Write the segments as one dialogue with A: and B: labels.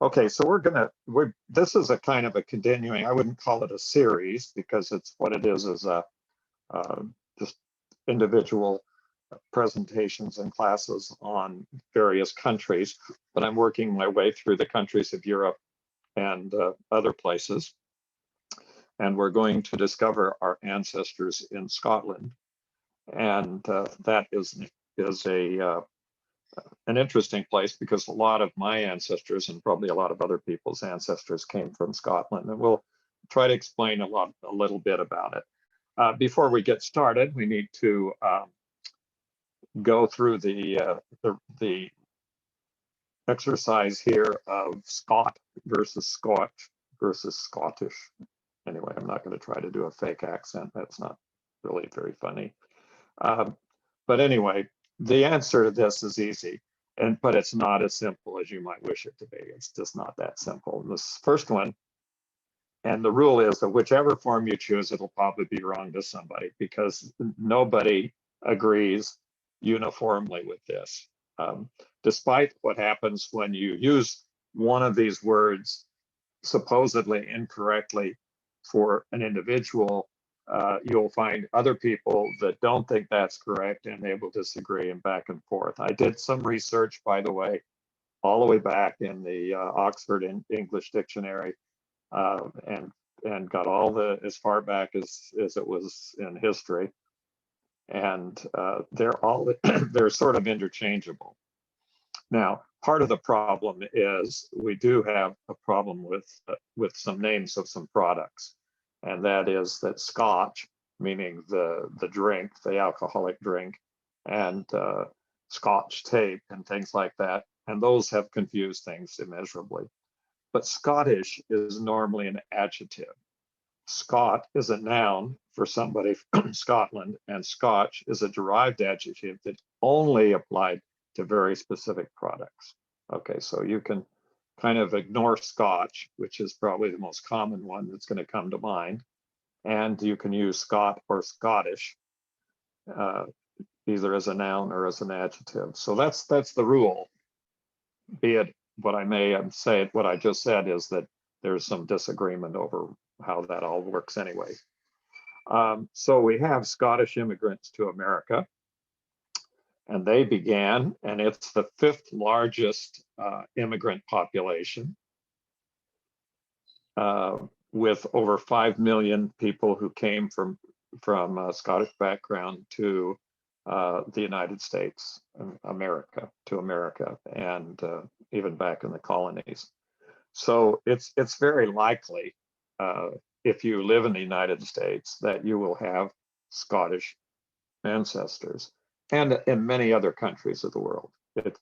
A: Okay, so this is a kind of a continuing, I wouldn't call it a series because it's what it is a just individual presentations and classes on various countries, but I'm working my way through the countries of Europe and other places. And we're going to discover our ancestors in Scotland. And that is an interesting place because a lot of my ancestors and probably a lot of other people's ancestors came from Scotland, and we'll try to explain a little bit about it. Before we get started, we need to go through the exercise here of Scot versus Scotch versus Scottish. Anyway, I'm not going to try to do a fake accent. That's not really very funny. But anyway, the answer to this is easy, but it's not as simple as you might wish it to be. It's just not that simple. This first one, and the rule is that whichever form you choose, it'll probably be wrong to somebody because nobody agrees uniformly with this. Despite what happens when you use one of these words supposedly incorrectly for an individual, you'll find other people that don't think that's correct and they will disagree and back and forth. I did some research, by the way, all the way back in the Oxford English Dictionary and got all as far back as it was in history. And they're sort of interchangeable. Now, part of the problem is we do have a problem with some names of some products, and that is that Scotch, meaning the drink, the alcoholic drink, and Scotch tape and things like that, and those have confused things immeasurably. But Scottish is normally an adjective. Scot is a noun for somebody from Scotland, and Scotch is a derived adjective that only applied to very specific products. Okay, so you can kind of ignore Scotch, which is probably the most common one that's going to come to mind, and you can use Scot or Scottish either as a noun or as an adjective. So that's the rule. Be it what I may say, what I just said is that there's some disagreement over how that all works anyway. So we have Scottish immigrants to America, and they began, and it's the 5th largest immigrant population with over 5 million people who came from Scottish background to the United States, America, and even back in the colonies. So it's very likely, if you live in the United States, that you will have Scottish ancestors, and in many other countries of the world.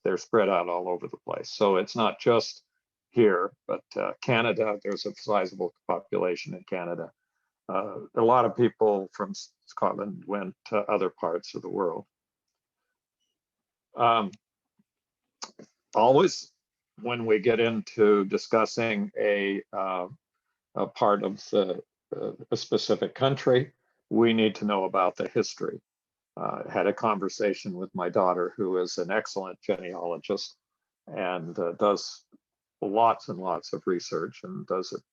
A: They're spread out all over the place. So it's not just here, but Canada, there's a sizable population in Canada. A lot of people from Scotland went to other parts of the world. Always, when we get into discussing a part of a specific country, we need to know about the history. Had a conversation with my daughter, who is an excellent genealogist and does lots and lots of research and does it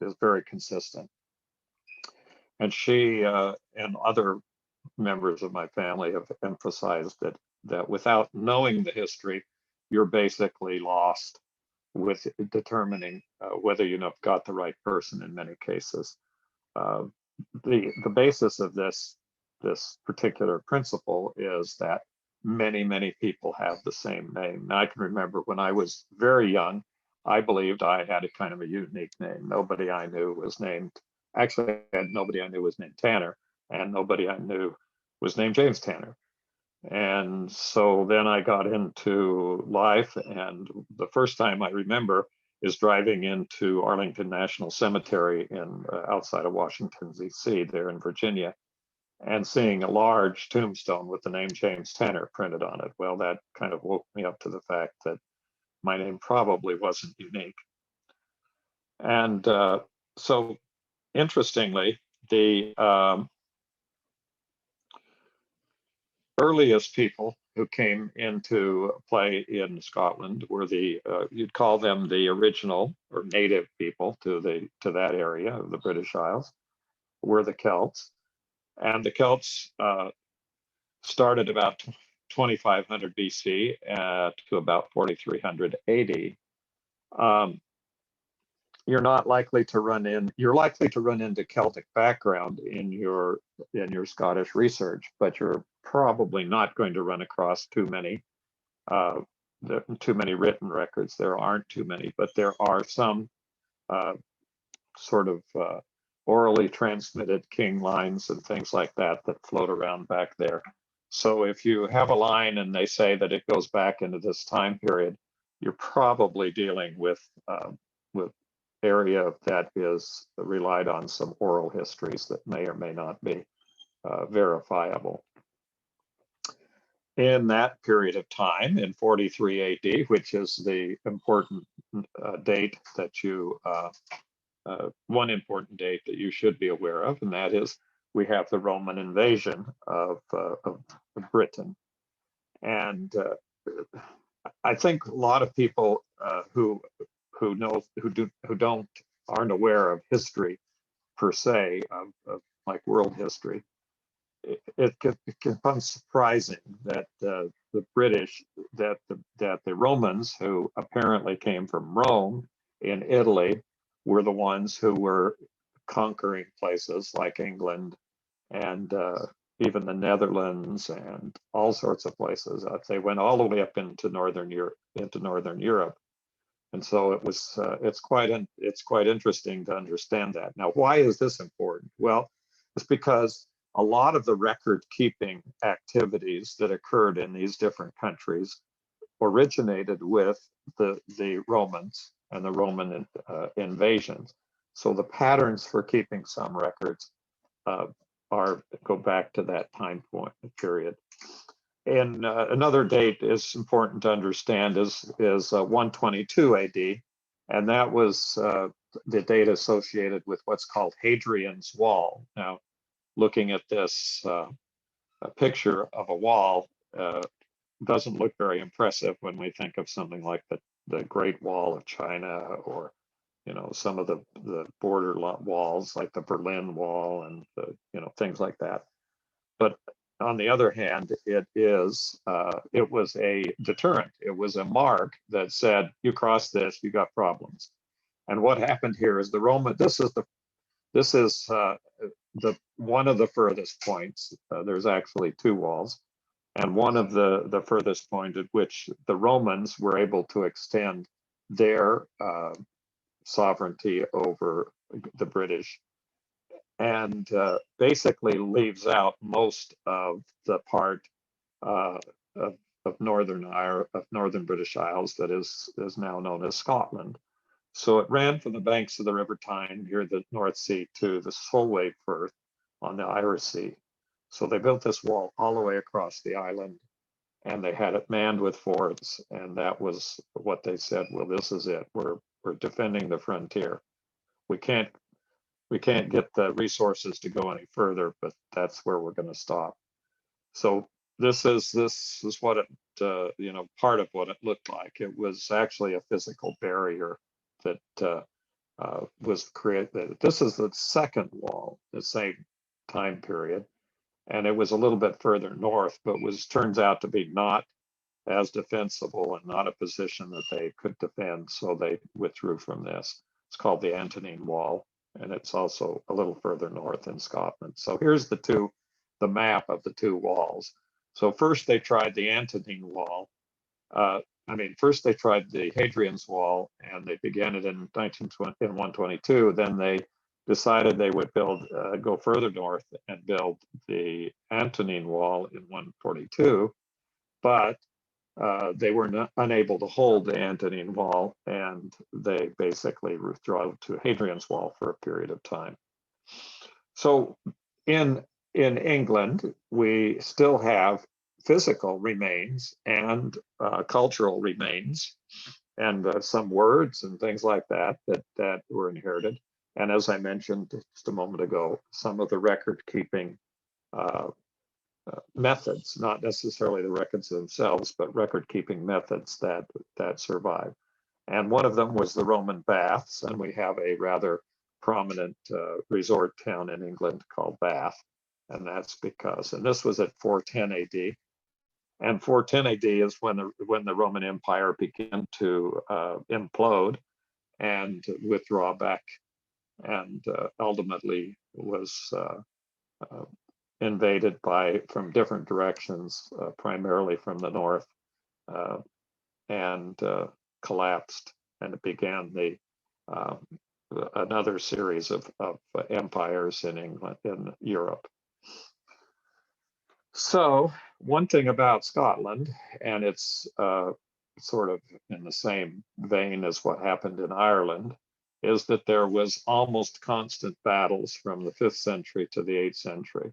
A: is very consistent. And she and other members of my family have emphasized that without knowing the history, you're basically lost with determining whether you've got the right person in many cases. The basis of this particular principle is that many people have the same name. Now, I can remember when I was very young, I believed I had a kind of a unique name. Nobody I knew was named, actually nobody I knew was named Tanner, and nobody I knew was named James Tanner. And so then I got into life, and the first time I remember is driving into Arlington National Cemetery outside of Washington, D.C., there in Virginia, and seeing a large tombstone with the name James Tanner printed on it. Well, that kind of woke me up to the fact that my name probably wasn't unique. And so interestingly, the earliest people who came into play in Scotland were the you'd call them the original or native people to that area of the British Isles, were the Celts, and the Celts started about 2500 BC to about 4300 AD. You're likely to run into Celtic background in your Scottish research, but you're probably not going to run across too many written records. There aren't too many, but there are some sort of orally transmitted king lines and things like that float around back there. So if you have a line and they say that it goes back into this time period, you're probably dealing with area that is relied on some oral histories that may or may not be verifiable. In that period of time, in 43 AD, which is the important date that one important date that you should be aware of, and that is we have the Roman invasion of Britain. And I think a lot of people who aren't aware of history per se, of like world history, it can become surprising that the British, that the Romans, who apparently came from Rome in Italy, were the ones who were conquering places like England and even the Netherlands and all sorts of places. They went all the way up into Northern Europe. And so it was. It's quite interesting to understand that. Now, why is this important? Well, it's because a lot of the record-keeping activities that occurred in these different countries originated with the Romans and the Roman invasions. So the patterns for keeping some records go back to that time period. And another date is important to understand is 122 AD, and that was the date associated with what's called Hadrian's Wall. Now, looking at this a picture of a wall doesn't look very impressive when we think of something like the Great Wall of China, or some of the border walls like the Berlin Wall and things like that. But on the other hand, it was a deterrent. It was a mark that said, you cross this, you got problems. And what happened here is this is one of the furthest points. There's actually two walls, and one of the furthest point at which the Romans were able to extend their sovereignty over the British, and basically leaves out most of the part of northern British Isles that is now known as Scotland. So it ran from the banks of the River Tyne near the North Sea to the Solway Firth on the Irish Sea. So they built this wall all the way across the island, and they had it manned with forts, and that was what they said. Well, this is it. We're defending the frontier. We can't get the resources to go any further, but that's where we're going to stop. So this is what it part of what it looked like. It was actually a physical barrier that was created. This is the second wall, the same time period, and it was a little bit further north, but turns out to be not as defensible and not a position that they could defend, so they withdrew from this. It's called the Antonine Wall, and it's also a little further north in Scotland. So here's the map of the two walls. So first they tried the Antonine Wall. First they tried the Hadrian's Wall, and they began it in 122. Then they decided they would go further north and build the Antonine Wall in 142, but they were unable to hold the Antonine Wall, and they basically withdrew to Hadrian's Wall for a period of time. So in England, we still have physical remains and cultural remains, and some words and things like that were inherited. And as I mentioned just a moment ago, some of the record keeping methods, not necessarily the records themselves, but record-keeping methods that survive. And one of them was the Roman baths, and we have a rather prominent resort town in England called Bath, and that's because, and this was at 410 AD, and 410 AD is when the Roman Empire began to implode and withdraw back, and ultimately was invaded from different directions, primarily from the north, and collapsed, and it began another series of empires in Europe. So one thing about Scotland, and it's sort of in the same vein as what happened in Ireland, is that there was almost constant battles from the 5th century to the 8th century.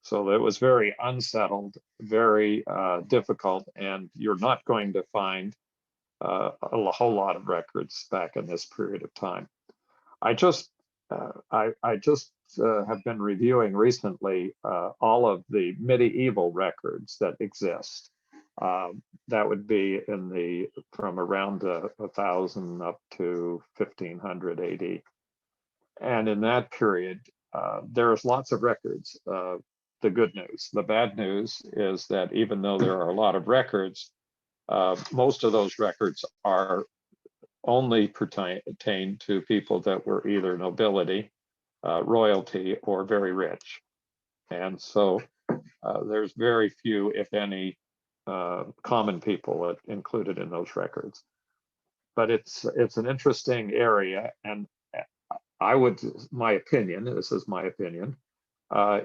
A: So it was very unsettled, very difficult, and you're not going to find a whole lot of records back in this period of time. I just have been reviewing recently all of the medieval records that exist. That would be from around 1000 up to 1500 AD. And in that period, there's lots of records. The good news. The bad news is that even though there are a lot of records, most of those records are only pertain to people that were either nobility, royalty, or very rich. And so there's very few, if any, common people included in those records. But it's an interesting area, and my opinion, this is my opinion,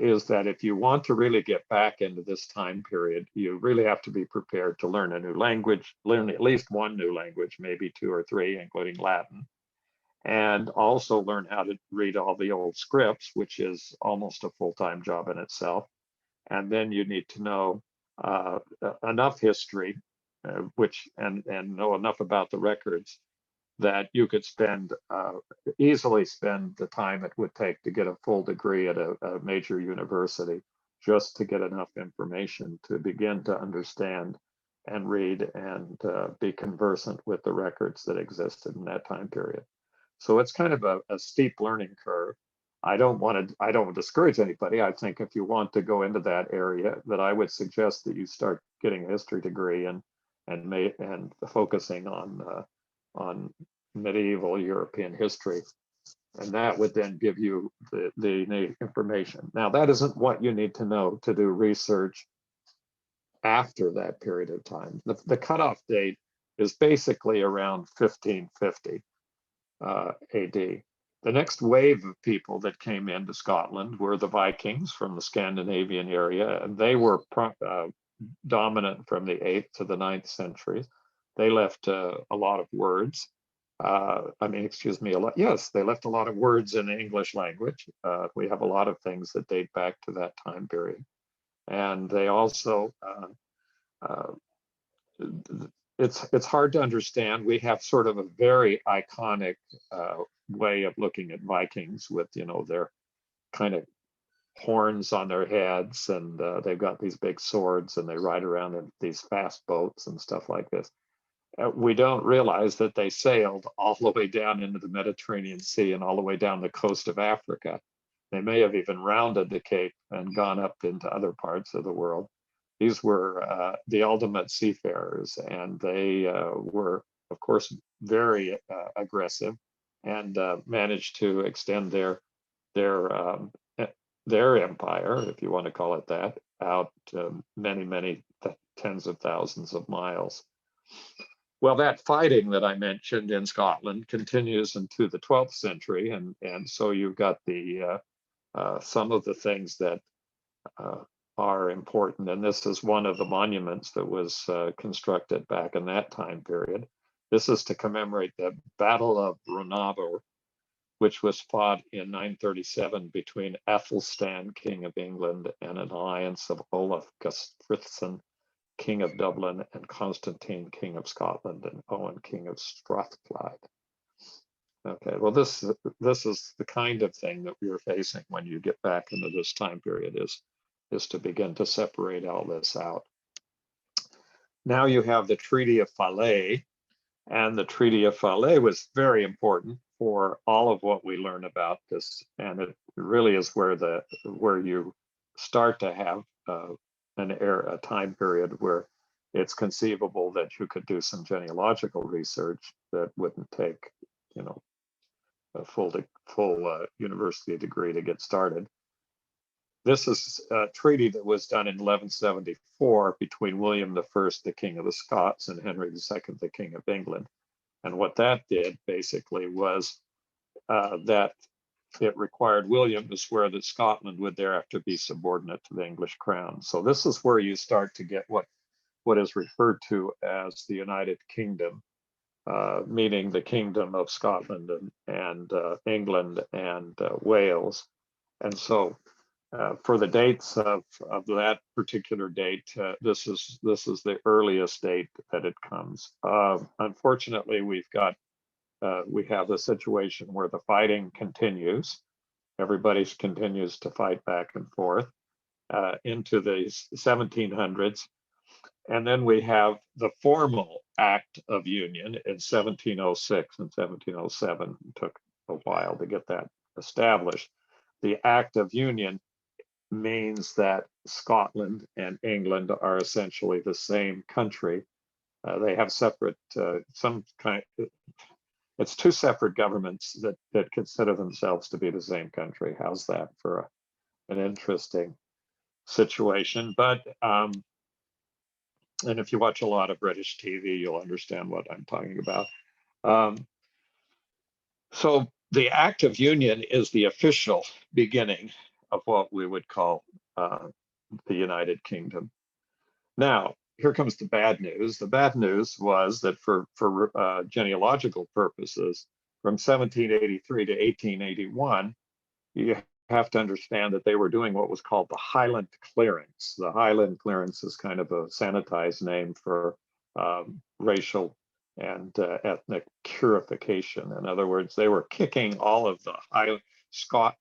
A: is that if you want to really get back into this time period, you really have to be prepared to learn a new language, learn at least one new language, maybe 2 or 3, including Latin, and also learn how to read all the old scripts, which is almost a full-time job in itself. And then you need to know enough history, and know enough about the records that you could easily spend the time it would take to get a full degree at a major university, just to get enough information to begin to understand and read and be conversant with the records that existed in that time period. So it's kind of a steep learning curve. I don't discourage anybody. I think if you want to go into that area, that I would suggest that you start getting a history degree and focusing on medieval European history, and that would then give you the information. Now, that isn't what you need to know to do research after that period of time. The cutoff date is basically around 1550 AD. The next wave of people that came into Scotland were the Vikings from the Scandinavian area, and they were dominant from the 8th to the 9th centuries. They left a lot of words. They left a lot of words in the English language. We have a lot of things that date back to that time period. And they also, it's hard to understand. We have sort of a very iconic way of looking at Vikings with, their kind of horns on their heads, and they've got these big swords, and they ride around in these fast boats and stuff like this. We don't realize that they sailed all the way down into the Mediterranean Sea and all the way down the coast of Africa. They may have even rounded the Cape and gone up into other parts of the world. These were the ultimate seafarers, and they were, of course, very aggressive, and managed to extend their empire, if you want to call it that, out many tens of thousands of miles. Well, that fighting that I mentioned in Scotland continues into the 12th century, and so you've got some of the things that are important, and this is one of the monuments that was constructed back in that time period. This is to commemorate the Battle of Renovo, which was fought in 937 between Athelstan, King of England, and an alliance of Olaf Gustafsson, King of Dublin, and Constantine, King of Scotland, and Owen, King of Strathclyde. Okay, well, this is the kind of thing that we are facing when you get back into this time period, is is to begin to separate all this out. Now you have the Treaty of Filet, and the Treaty of Filet was very important for all of what we learn about this, and it really is where you start to have a time period where it's conceivable that you could do some genealogical research that wouldn't take, a full university degree to get started. This is a treaty that was done in 1174 between William I, the King of the Scots, and Henry II, the King of England. And what that did basically was that it required William to swear that Scotland would thereafter be subordinate to the English crown. So this is where you start to get what is referred to as the United Kingdom, meaning the Kingdom of Scotland and England and Wales. And so for the dates of that particular date, this is the earliest date that it comes. Unfortunately, we have a situation where the fighting continues. Everybody continues to fight back and forth into the 1700s. And then we have the formal Act of Union in 1706 and 1707. It took a while to get that established. The Act of Union means that Scotland and England are essentially the same country. They have separate, it's two separate governments that consider themselves to be the same country. How's that for an interesting situation? But, and if you watch a lot of British TV, you'll understand what I'm talking about. So the Act of Union is the official beginning of what we would call the United Kingdom. Now, here comes the bad news. The bad news was that for genealogical purposes, from 1783 to 1881, you have to understand that they were doing what was called the Highland Clearance. The Highland Clearance is kind of a sanitized name for racial and ethnic purification. In other words, they were kicking all of the Scottish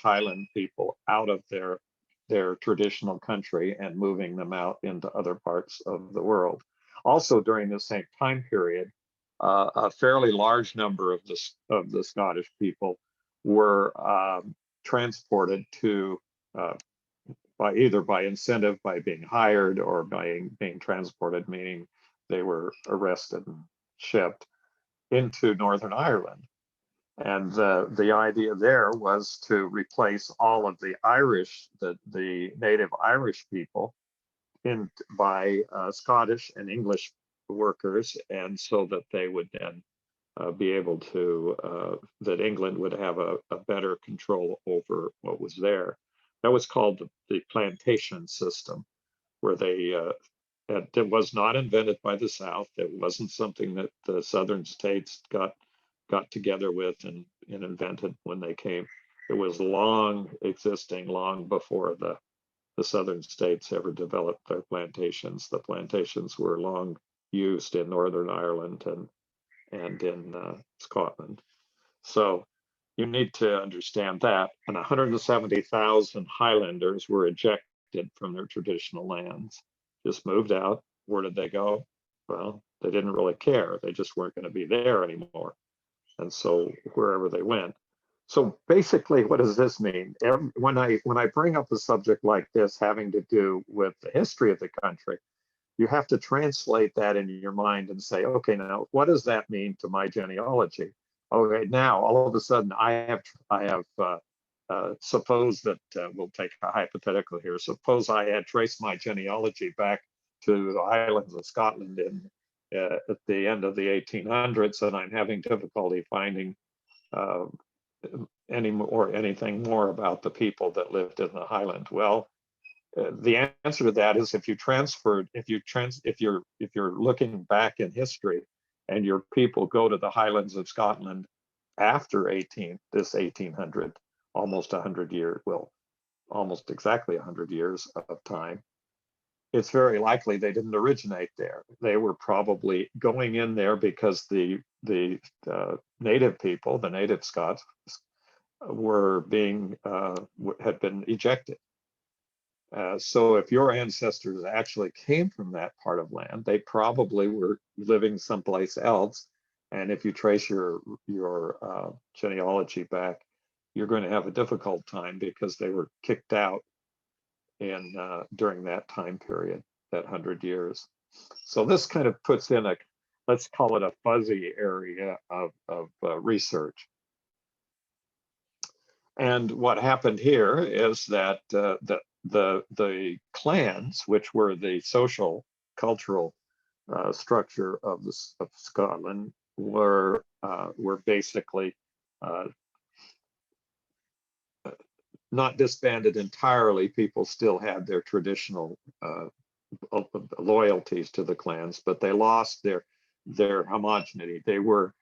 A: Highland people out of their traditional country and moving them out into other parts of the world. Also, during the same time period, a fairly large number of the Scottish people were transported to either by incentive, by being hired, or by being transported, meaning they were arrested and shipped into Northern Ireland. And the idea there was to replace all of the native Irish people by Scottish and English workers, and so that they would then be able to, that England would have a better control over what was there. That was called the plantation system, where it was not invented by the South. It wasn't something that the Southern states got together with and invented when they came. It was long existing, long before the Southern states ever developed their plantations. The plantations were long used in Northern Ireland and in Scotland. So you need to understand that. And 170,000 Highlanders were ejected from their traditional lands, just moved out. Where did they go? Well, they didn't really care. They just weren't going to be there anymore. And so wherever they went. So basically, what does this mean? When I bring up a subject like this having to do with the history of the country, you have to translate that in your mind and say, okay, now what does that mean to my genealogy? Okay, now all of a sudden I have suppose that we'll take a hypothetical here. Suppose I had traced my genealogy back to the Highlands of Scotland at the end of the 1800s, and I'm having difficulty finding anything more about the people that lived in the Highland. Well, the answer to that is if you're looking back in history and your people go to the Highlands of Scotland after 1800, almost 100 years, well, almost exactly 100 years of time, it's very likely they didn't originate there. They were probably going in there because the native people, the native Scots, were being had been ejected. So if your ancestors actually came from that part of land, they probably were living someplace else. And if you trace your genealogy back, you're going to have a difficult time because they were kicked out in during that time period, that 100 years. So this kind of puts in a, let's call it a fuzzy area of research. And what happened here is that the clans, which were the social, cultural structure of Scotland, were basically not disbanded entirely. People still had their traditional loyalties to the clans, but they lost their homogeneity. They were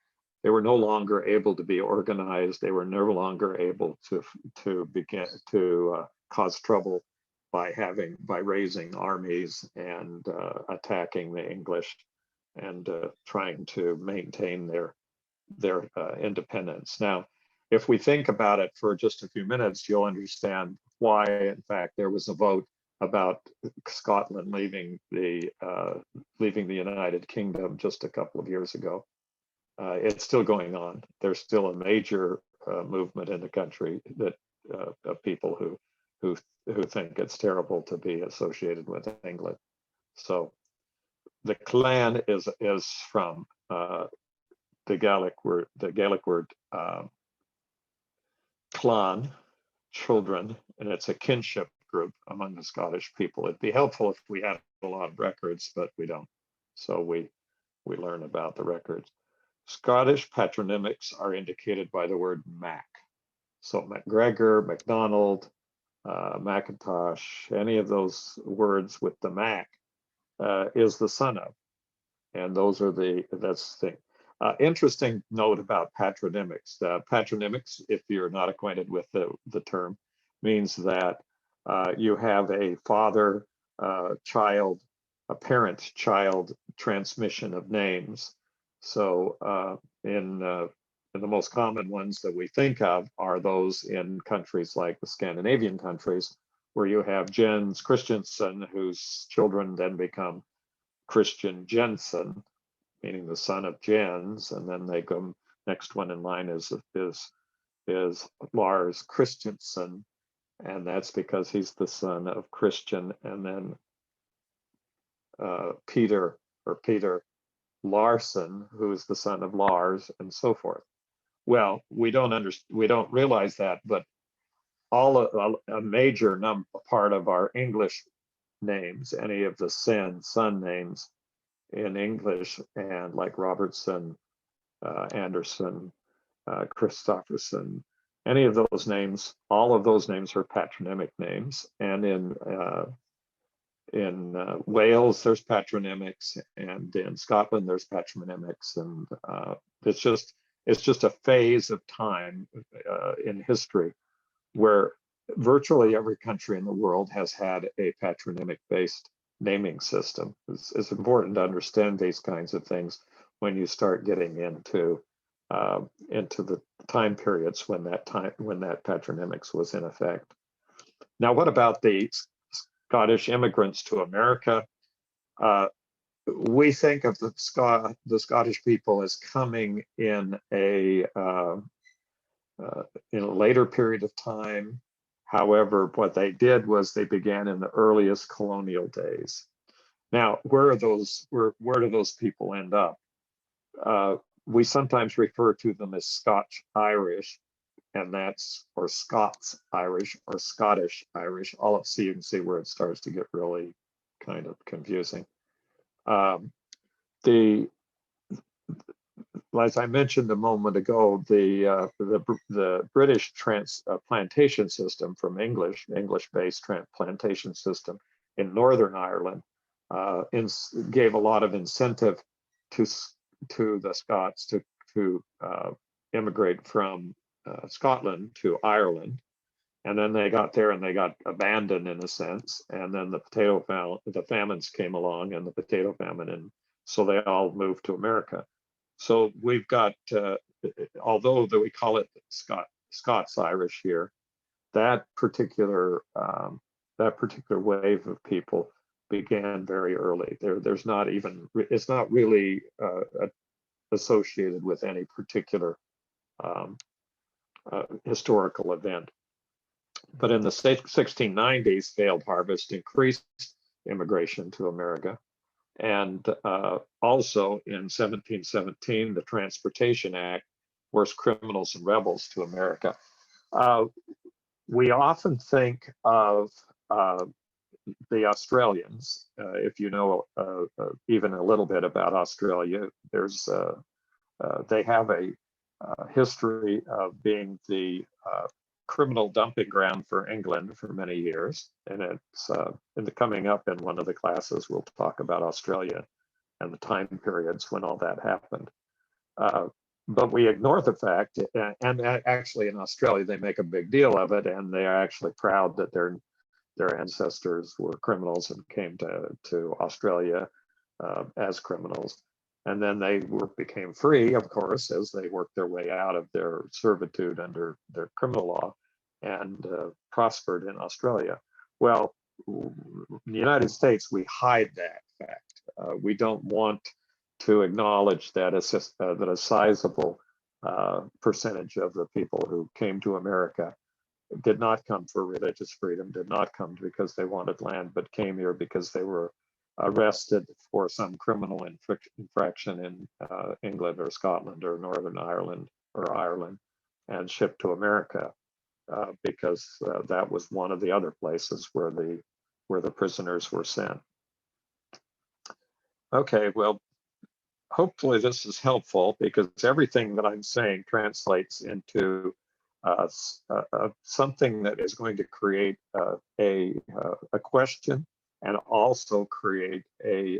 A: no longer able to be organized. They were no longer able to begin to cause trouble by raising armies and attacking the English and trying to maintain their independence. Now, if we think about it for just a few minutes, you'll understand why, in fact, there was a vote about Scotland leaving the United Kingdom just a couple of years ago. It's still going on. There's still a major movement in the country that of people who think it's terrible to be associated with England. So the clan is from the Gaelic word clan, children, and it's a kinship group among the Scottish people. It'd be helpful if we had a lot of records, but we don't. So we learn about the records. Scottish patronymics are indicated by the word Mac. So MacGregor, MacDonald, Macintosh, any of those words with the Mac is the son of. And those are that's the thing. Interesting note about patronymics. Patronymics, if you're not acquainted with the term, means that you have a father, child, a parent-child transmission of names. So in the most common ones that we think of are those in countries like the Scandinavian countries, where you have Jens Christensen, whose children then become Christian Jensen, meaning the son of Jens, and then they go, next one in line is Lars Christensen, and that's because he's the son of Christian, and then Peter Larson, who is the son of Lars, and so forth. Well, we don't realize that, but a major part of our English names, any of the son names in English, and like Robertson, Anderson, Christopherson, any of those names, all of those names are patronymic names. And in Wales, there's patronymics, and in Scotland, there's patronymics, and it's just a phase of time in history where virtually every country in the world has had a patronymic-based naming system. It's important to understand these kinds of things when you start getting into the time periods when that patronymics was in effect. Now, what about the Scottish immigrants to America? We think of the Scottish people as coming in a later period of time. However, what they did was they began in the earliest colonial days. Now, where do those people end up? We sometimes refer to them as Scotch Irish, and that's, or Scots Irish or Scottish Irish. All of you can see where it starts to get really kind of confusing. As I mentioned a moment ago, the British plantation system from English-based plantation system in Northern Ireland gave a lot of incentive to the Scots to immigrate from Scotland to Ireland, and then they got there and they got abandoned in a sense, and then the famines came along, and the potato famine, and so they all moved to America. So we've got, although we call it Scots-Irish here, that particular wave of people began very early. There's not even, it's not really associated with any particular historical event. But in the 1690s, failed harvest increased immigration to America. And also in 1717, the Transportation Act forced criminals and rebels to America. We often think of the Australians. If you know even a little bit about Australia, there's they have a history of being the criminal dumping ground for England for many years, and it's coming up in one of the classes. We'll talk about Australia and the time periods when all that happened. But we ignore the fact, and actually in Australia they make a big deal of it, and they are actually proud that their ancestors were criminals and came to Australia as criminals. And then they became free, of course, as they worked their way out of their servitude under their criminal law and prospered in Australia. Well, in the United States, we hide that fact. We don't want to acknowledge that a sizable percentage of the people who came to America did not come for religious freedom, did not come because they wanted land, but came here because they were arrested for some criminal infraction in England or Scotland or Northern Ireland or Ireland and shipped to America because that was one of the other places where the prisoners were sent. Okay, well, hopefully this is helpful because everything that I'm saying translates into something that is going to create a question and also create a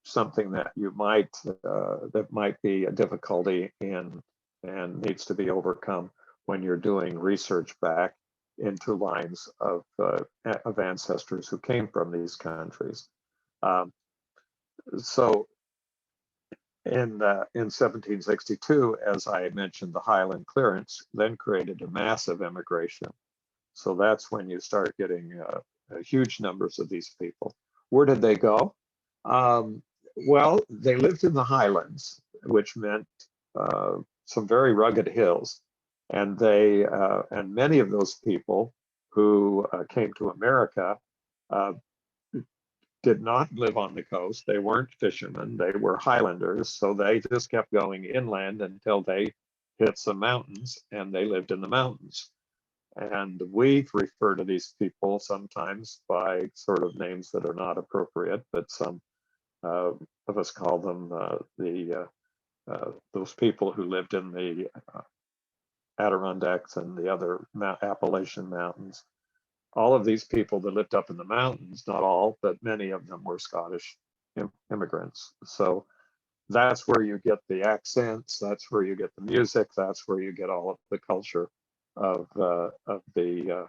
A: something that you might that might be a difficulty in and needs to be overcome when you're doing research back into lines of ancestors who came from these countries. So in 1762, as I mentioned, the Highland Clearance then created a massive immigration. So that's when you start getting huge numbers of these people. Where did they go? Well, they lived in the Highlands, which meant some very rugged hills, and and many of those people who came to America did not live on the coast. They weren't fishermen. They were Highlanders, so they just kept going inland until they hit some mountains, and they lived in the mountains. And we refer to these people sometimes by sort of names that are not appropriate, but some of us call them those people who lived in the Adirondacks and the other Appalachian Mountains. All of these people that lived up in the mountains, not all, but many of them were Scottish immigrants. So that's where you get the accents, that's where you get the music, that's where you get all of the culture of the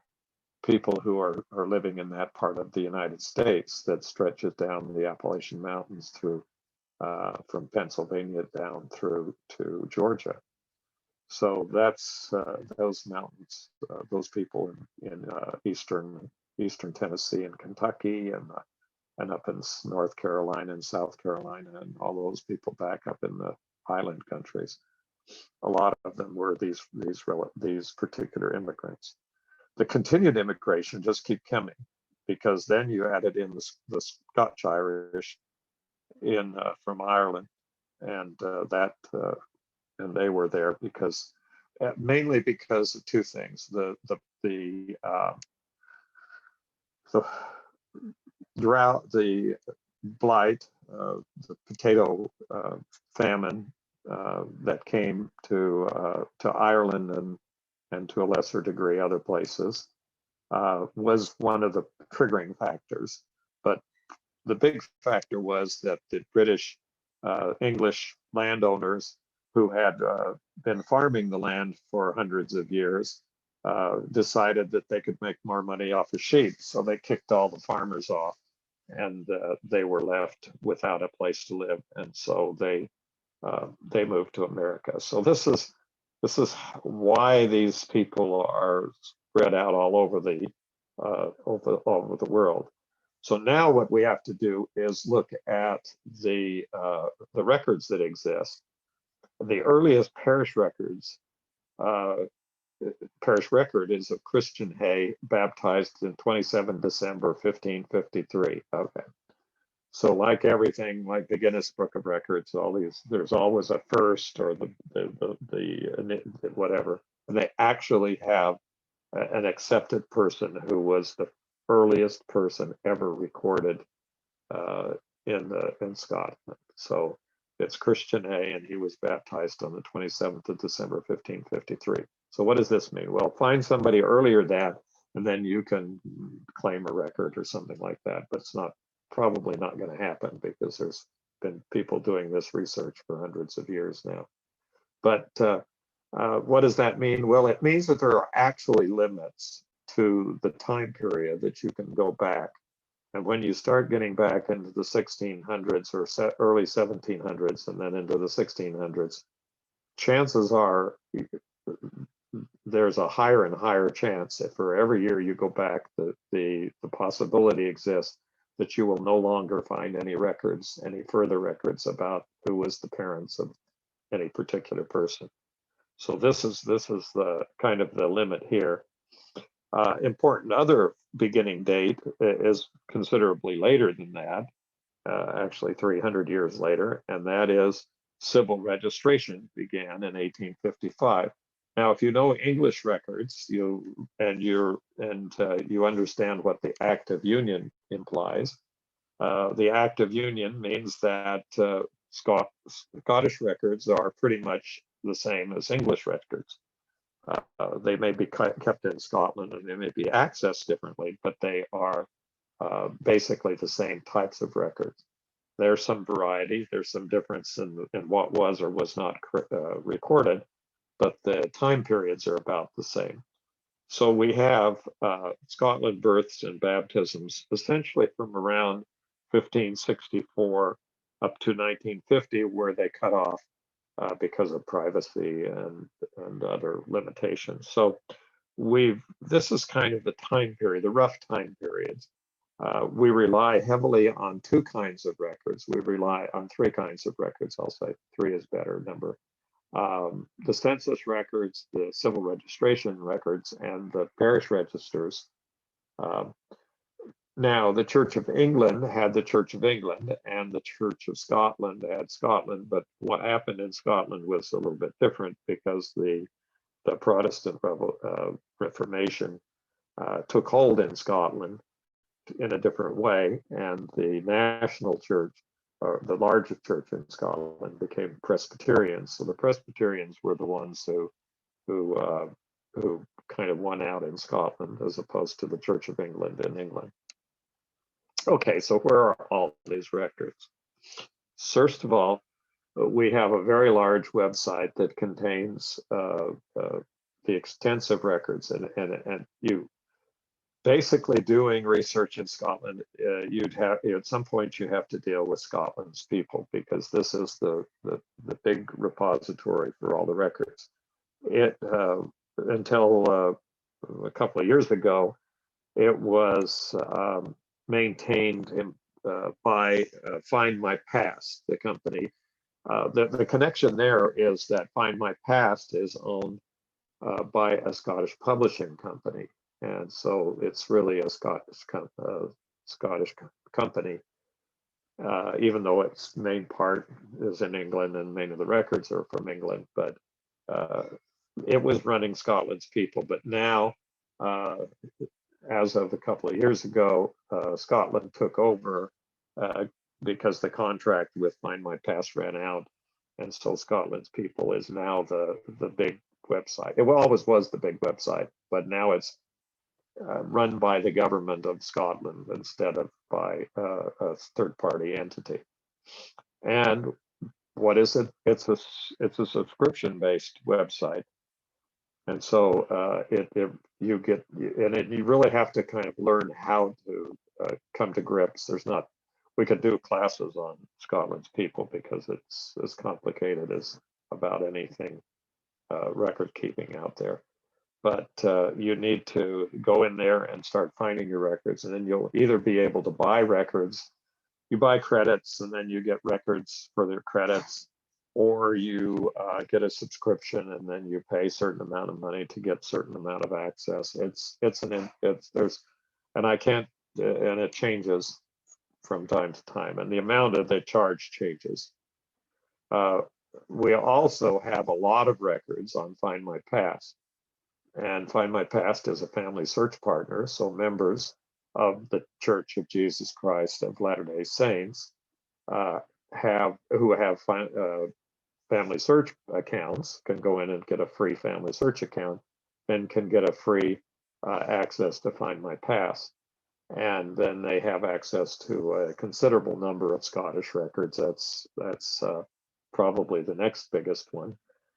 A: people who are living in that part of the United States that stretches down the Appalachian Mountains through from Pennsylvania down through to Georgia. So that's those mountains, those people in eastern Tennessee and Kentucky and up in North Carolina and South Carolina and all those people back up in the Highland countries. A lot of them were these particular immigrants. The continued immigration just keep coming because then you added in the Scotch Irish in from Ireland, and and they were there because mainly because of two things: the drought, the blight, the potato famine that came to Ireland and to a lesser degree other places was one of the triggering factors. But the big factor was that the British English landowners who had been farming the land for hundreds of years decided that they could make more money off of sheep. So they kicked all the farmers off and they were left without a place to live. And so they moved to America. So this is this is why these people are spread out all over the over the world. So now what we have to do is look at the records that exist. The earliest parish records, Parish Record is of Christian Hay, baptized in 27 December 1553. Okay. So like everything, like the Guinness Book of Records, all these, there's always a first or the whatever. And they actually have an accepted person who was the earliest person ever recorded in Scotland. So it's Christian Hay, and he was baptized on the 27th of December 1553. So what does this mean? Well, find somebody earlier that, and then you can claim a record or something like that. But it's probably not going to happen, because there's been people doing this research for hundreds of years now. But what does that mean? Well, it means that there are actually limits to the time period that you can go back. And when you start getting back into the 1600s or early 1700s and then into the 1600s, chances are there's a higher and higher chance that for every year you go back, the possibility exists that you will no longer find any records, any further records about who was the parents of any particular person. So this is the kind of the limit here. Important other beginning date is considerably later than that, actually 300 years later, and that is civil registration began in 1855. Now, if you know English records, you understand what the Act of Union implies. The Act of Union means that Scottish records are pretty much the same as English records. They may be kept in Scotland and they may be accessed differently, but they are basically the same types of records. There's some variety, there's some difference in what was or was not recorded, but the time periods are about the same. So we have Scotland births and baptisms essentially from around 1564 up to 1950, where they cut off because of privacy and other limitations. So this is kind of the time period, the rough time periods. We rely heavily on two kinds of records. We rely on three kinds of records. I'll say three is better number. The census records, the civil registration records, and the parish registers. Now, the Church of England had the Church of England, and the Church of Scotland had Scotland. But what happened in Scotland was a little bit different, because the Protestant Reformation took hold in Scotland in a different way, and the national church, or the largest church in Scotland, became Presbyterians. So the Presbyterians were the ones who kind of won out in Scotland, as opposed to the Church of England in England. Okay, so where are all these records? First of all, we have a very large website that contains the extensive records, and you basically doing research in Scotland, you'd have at some point you have to deal with Scotland's people, because this is the big repository for all the records. It until a couple of years ago, it was maintained by Find My Past, the company. The connection there is that Find My Past is owned by a Scottish publishing company, and so it's really a Scottish company, even though its main part is in England and many of the records are from England. But it was running Scotland's people. But now, as of a couple of years ago, Scotland took over because the contract with Find My Past ran out, and so Scotland's people is now the big website. It always was the big website, but now it's run by the government of Scotland instead of by a third-party entity. And what is it? It's a subscription-based website, and so you really have to kind of learn how to come to grips. We could do classes on Scotland's people, because it's as complicated as about anything record keeping out there. But you need to go in there and start finding your records, and then you'll either be able to buy records. You buy credits, and then you get records for their credits, or you get a subscription, and then you pay a certain amount of money to get certain amount of access. And I can't, and it changes from time to time, and the amount of the charge changes. We also have a lot of records on Find My Past. And Find My Past is a family search partner, so members of the Church of Jesus Christ of Latter-day Saints who have family search accounts can go in and get a free family search account, then can get a free access to Find My Past. And then they have access to a considerable number of Scottish records. That's probably the next biggest one.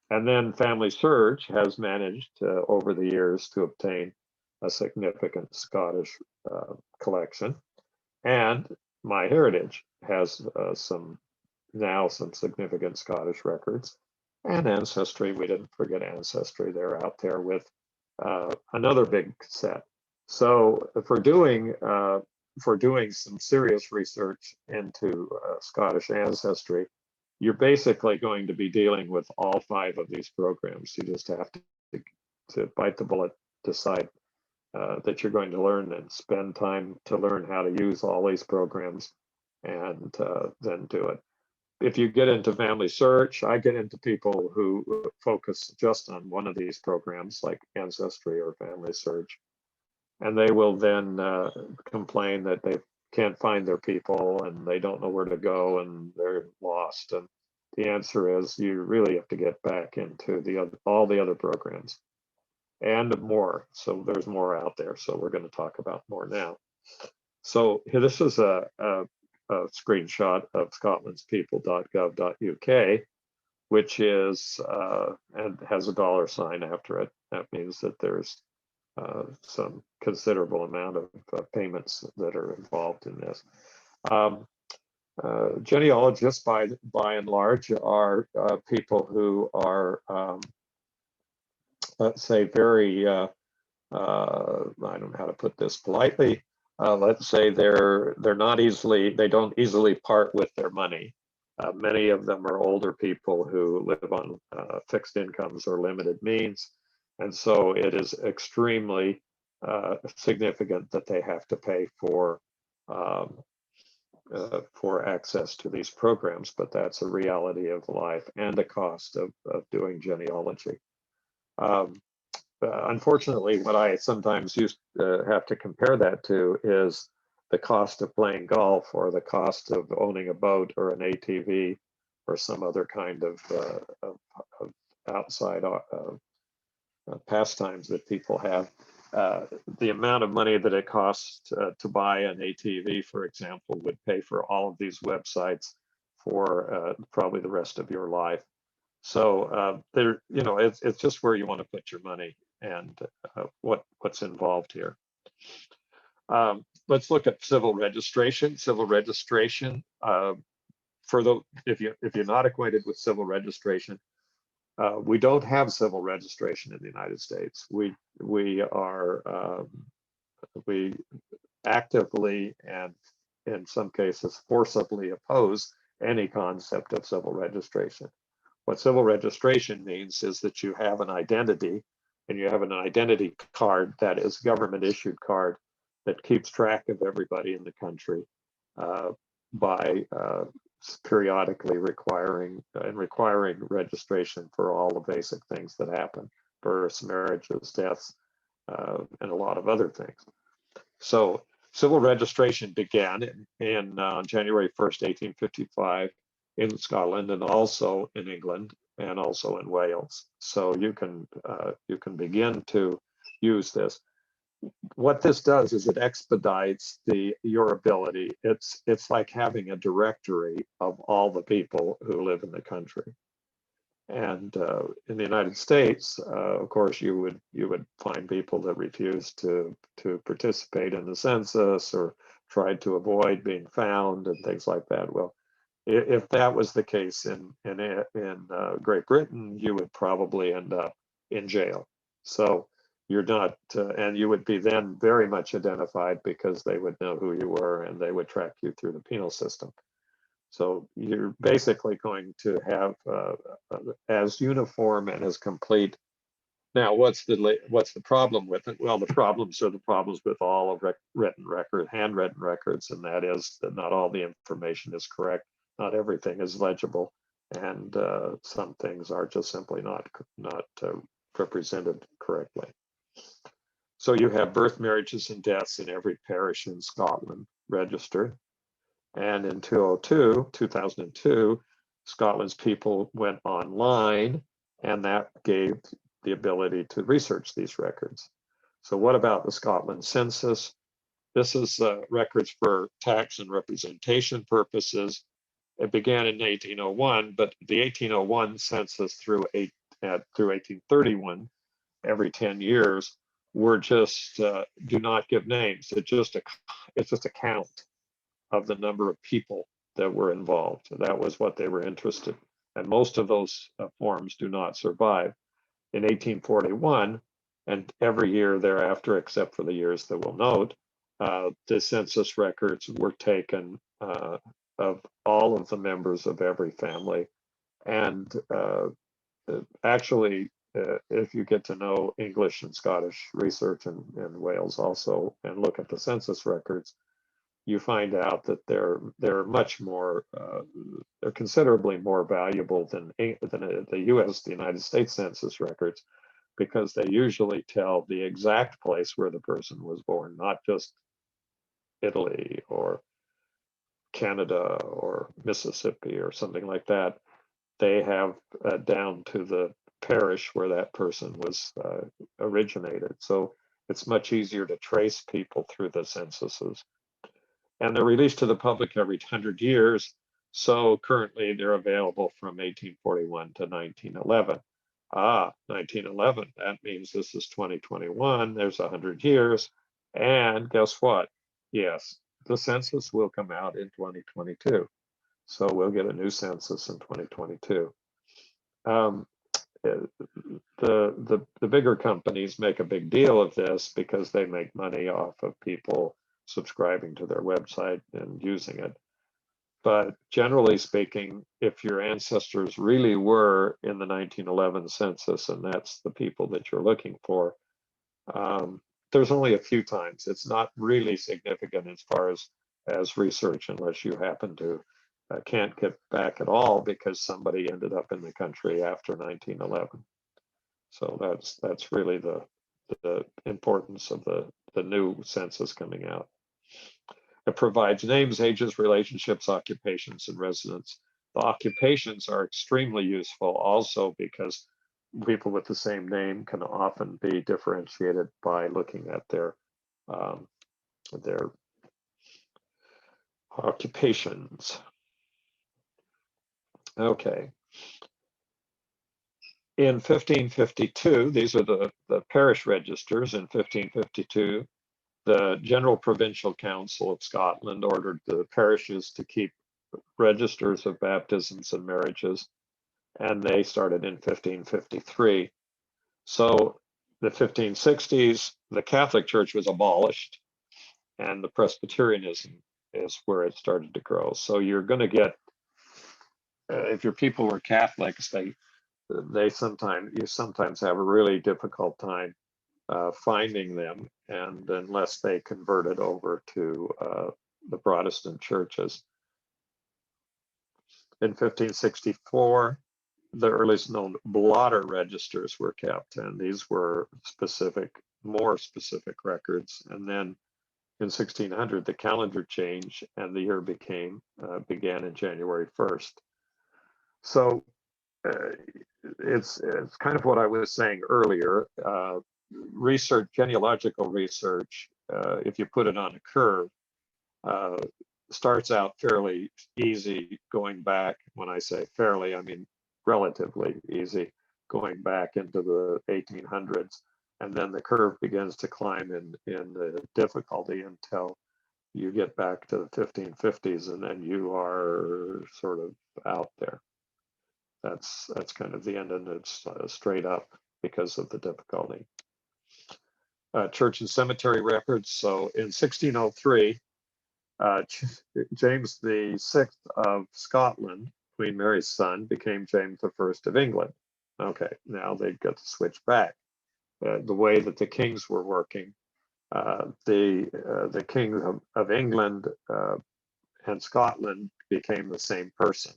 A: And then Family Search has managed over the years to obtain a significant Scottish collection. And MyHeritage has some significant Scottish records. And Ancestry, we didn't forget Ancestry. They're out there with another big set. So for doing some serious research into Scottish ancestry, you're basically going to be dealing with all 5 of these programs. You just have to bite the bullet, decide that you're going to learn, and spend time to learn how to use all these programs, and then do it. If you get into Family Search, I get into people who focus just on one of these programs, like Ancestry or Family Search, and they will then complain that they can't find their people and they don't know where to go and they're lost. And the answer is you really have to get back into all the other programs and more. So there's more out there. So we're going to talk about more now. So here, this is a screenshot of scotlandspeople.gov.uk, which is and has a $ after it. That means that there's some considerable amount of payments that are involved in this. Genealogists, by and large, are people who are, let's say, very, I don't know how to put this politely. Let's say they don't easily part with their money. Many of them are older people who live on fixed incomes or limited means. And so it is extremely significant that they have to pay for access to these programs, but that's a reality of life and a cost of doing genealogy. Unfortunately, what I sometimes have to compare that to is the cost of playing golf, or the cost of owning a boat or an ATV or some other kind of outside pastimes that people have. The amount of money that it costs to buy an ATV, for example, would pay for all of these websites for probably the rest of your life. So it's just where you want to put your money and what's involved here. Let's look at civil registration. Civil registration, if you're not acquainted with civil registration, we don't have civil registration in the United States. We actively and in some cases forcibly oppose any concept of civil registration. What civil registration means is that you have an identity, and you have an identity card that is a government issued card that keeps track of everybody in the country by periodically requiring registration for all the basic things that happen: births, marriages, deaths, and a lot of other things. So civil registration began in January 1st, 1855 in Scotland, and also in England, and also in Wales. So you can begin to use this. What this does is it expedites your ability. It's like having a directory of all the people who live in the country. And in the United States, of course, you would find people that refuse to participate in the census or tried to avoid being found and things like that. Well, If that was the case in Great Britain, you would probably end up in jail. So you're not, and you would be then very much identified because they would know who you were and they would track you through the penal system. So you're basically going to have as uniform and as complete. Now, what's the problem with it? Well, the problems are the problems with all of handwritten records, and that is that not all the information is correct, not everything is legible, and some things are just simply not represented correctly. So you have birth, marriages, and deaths in every parish in Scotland registered. And in 2002, Scotland's people went online, and that gave the ability to research these records. So what about the Scotland Census? This is records for tax and representation purposes. It began in 1801, but the 1801 census through 1831, every 10 years, were just do not give names. It's just a count of the number of people that were involved. That was what they were interested in. And most of those forms do not survive. In 1841, and every year thereafter, except for the years that we'll note, the census records were taken of all of the members of every family. And actually, if you get to know English and Scottish research in Wales also, and look at the census records, you find out that they're much more, they're considerably more valuable than the United States Census records, because they usually tell the exact place where the person was born, not just Italy or Canada or Mississippi or something like that. They have down to the parish where that person was originated. So it's much easier to trace people through the censuses. And they're released to the public every 100 years. So currently they're available from 1841 to 1911. 1911, that means this is 2021, there's 100 years. And guess what? Yes, the census will come out in 2022. So we'll get a new census in 2022. The bigger companies make a big deal of this because they make money off of people subscribing to their website and using it. But generally speaking, if your ancestors really were in the 1911 census, and that's the people that you're looking for, there's only a few times. It's not really significant as far as research, unless you happen to can't get back at all because somebody ended up in the country after 1911. So that's really the importance of the new census coming out. It provides names, ages, relationships, occupations, and residence. The occupations are extremely useful also because people with the same name can often be differentiated by looking at their occupations. Okay. In 1552, these are the Parish Registers. In 1552, the General Provincial Council of Scotland ordered the parishes to keep registers of baptisms and marriages, and they started in 1553. So the 1560s, the Catholic Church was abolished, and the Presbyterianism is where it started to grow. So you're going to get, if your people were Catholics, you sometimes have a really difficult time finding them, and unless they converted over to the Protestant churches. In 1564, the earliest known blotter registers were kept, and these were more specific records. And then in 1600, the calendar changed, and the year began in January 1st. So it's kind of what I was saying earlier. Genealogical research, if you put it on a curve, starts out fairly easy going back. When I say fairly, I mean relatively easy, going back into the 1800s. And then the curve begins to climb in the difficulty until you get back to the 1550s, and then you are sort of out there. That's kind of the end, and it's straight up because of the difficulty. Church and cemetery records. So in 1603, James VI of Scotland, Queen Mary's son, became James I of England. Okay, now they've got to switch back. The way that the kings were working, the king of England and Scotland became the same person.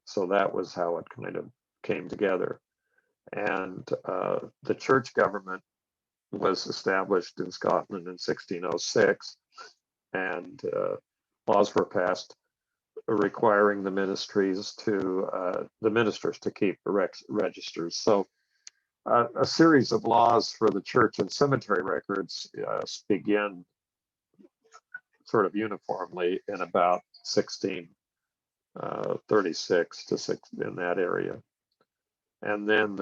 A: So that was how it kind of came together. And the church government was established in Scotland in 1606, and laws were passed requiring the ministers to keep the registers. So a series of laws for the church and cemetery records begin sort of uniformly in about 1636 to in that area. And then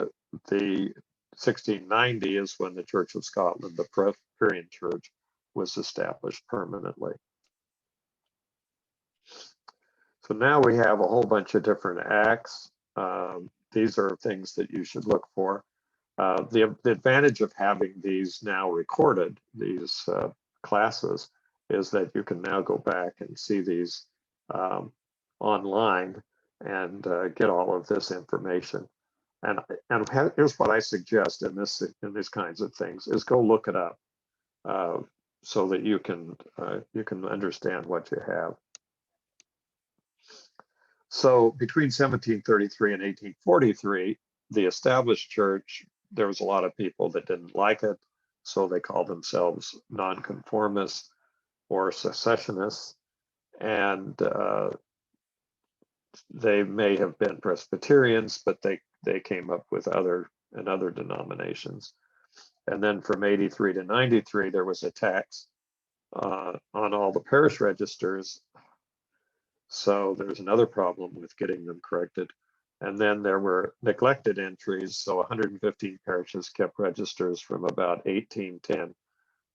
A: the 1690 is when the Church of Scotland, the Presbyterian Church, was established permanently. So now we have a whole bunch of different acts. These are things that you should look for. The advantage of having these now recorded, these classes, is that you can now go back and see these online and get all of this information. And here's what I suggest in these kinds of things is go look it up so that you can understand what you have. So between 1733 and 1843, the established church, there was a lot of people that didn't like it, so they called themselves nonconformists or secessionists, and they may have been Presbyterians, but they came up with other denominations. And then from 83 to 93, there was a tax on all the parish registers. So there's another problem with getting them corrected. And then there were neglected entries. So 115 parishes kept registers from about 1810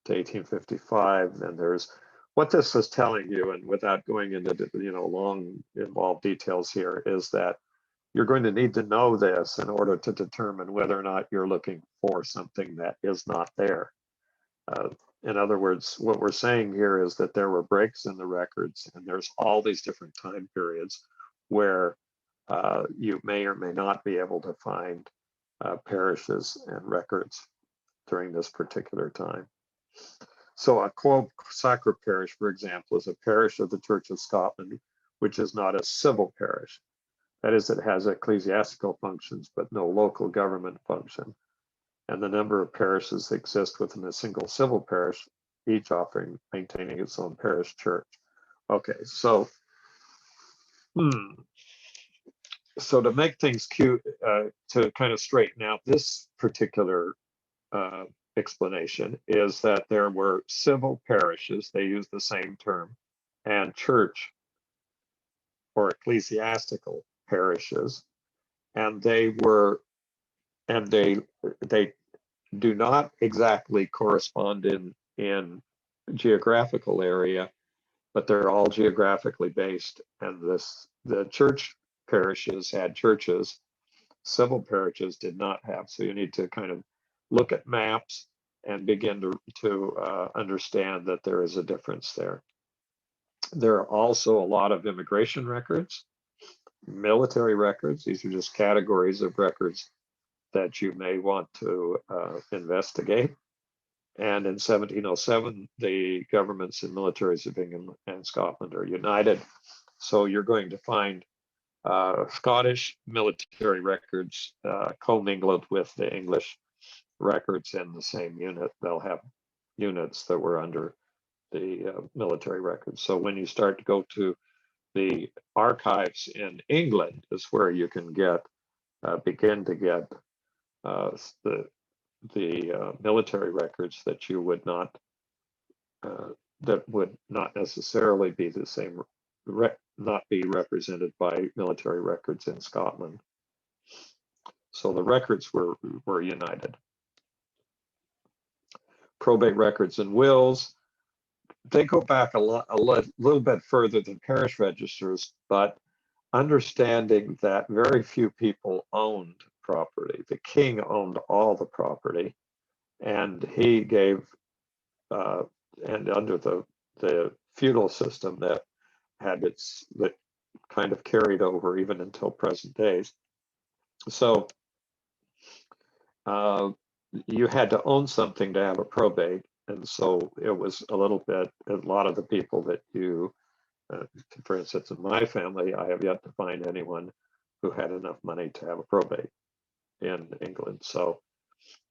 A: to 1855. And there's what this is telling you, and without going into long involved details here, is that you're going to need to know this in order to determine whether or not you're looking for something that is not there. In other words, what we're saying here is that there were breaks in the records, and there's all these different time periods where you may or may not be able to find parishes and records during this particular time. So a quo sacra parish, for example, is a parish of the Church of Scotland, which is not a civil parish. That is, it has ecclesiastical functions, but no local government function. And the number of parishes that exist within a single civil parish, each maintaining its own parish church. Okay, so so to make things cute, to kind of straighten out this particular explanation, is that there were civil parishes, they use the same term, and church or ecclesiastical parishes, and they do not exactly correspond in geographical area, but they're all geographically based. And the church parishes had churches, civil parishes did not have. So you need to kind of look at maps and begin to understand that there is a difference there. There are also a lot of immigration records, military records. These are just categories of records that you may want to investigate. And in 1707, the governments and militaries of England and Scotland are united. So you're going to find Scottish military records commingled with the English records in the same unit. They'll have units that were under the military records. So when you start to go to the archives in England, is where you can begin to get the military records that you would not necessarily be the same, not be represented by military records in Scotland. So the records were united. Probate records and wills. they go back little bit further than parish registers, but understanding that very few people owned property. The king owned all the property, and he gave, and under the feudal system that that kind of carried over even until present days. So you had to own something to have a probate. And so it was a lot of the people that for instance, in my family, I have yet to find anyone who had enough money to have a probate in England. So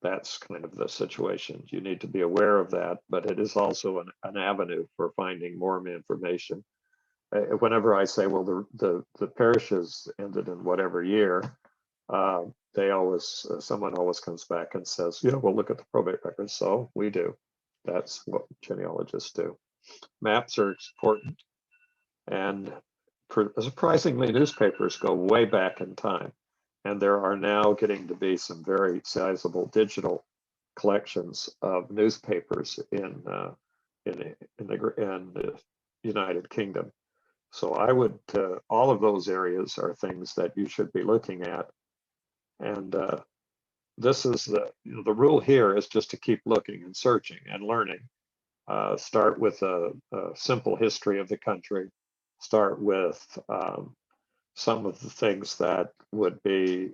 A: that's kind of the situation. You need to be aware of that, but it is also an avenue for finding more information. Whenever I say, well, the parishes ended in whatever year, someone always comes back and says, we'll look at the probate records. So we do. That's what genealogists do. Maps are important, and surprisingly, newspapers go way back in time, and there are now getting to be some very sizable digital collections of newspapers in the United Kingdom. So I would, all of those areas are things that you should be looking at. And this is the rule here is just to keep looking and searching and learning. Start with a simple history of the country. Start with some of the things that would be,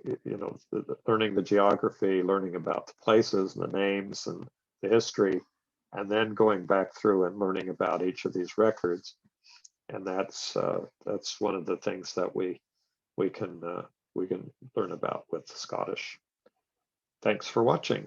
A: learning the geography, learning about the places, the names, and the history, and then going back through and learning about each of these records. And that's one of the things that we can learn about with Scottish. Thanks for watching.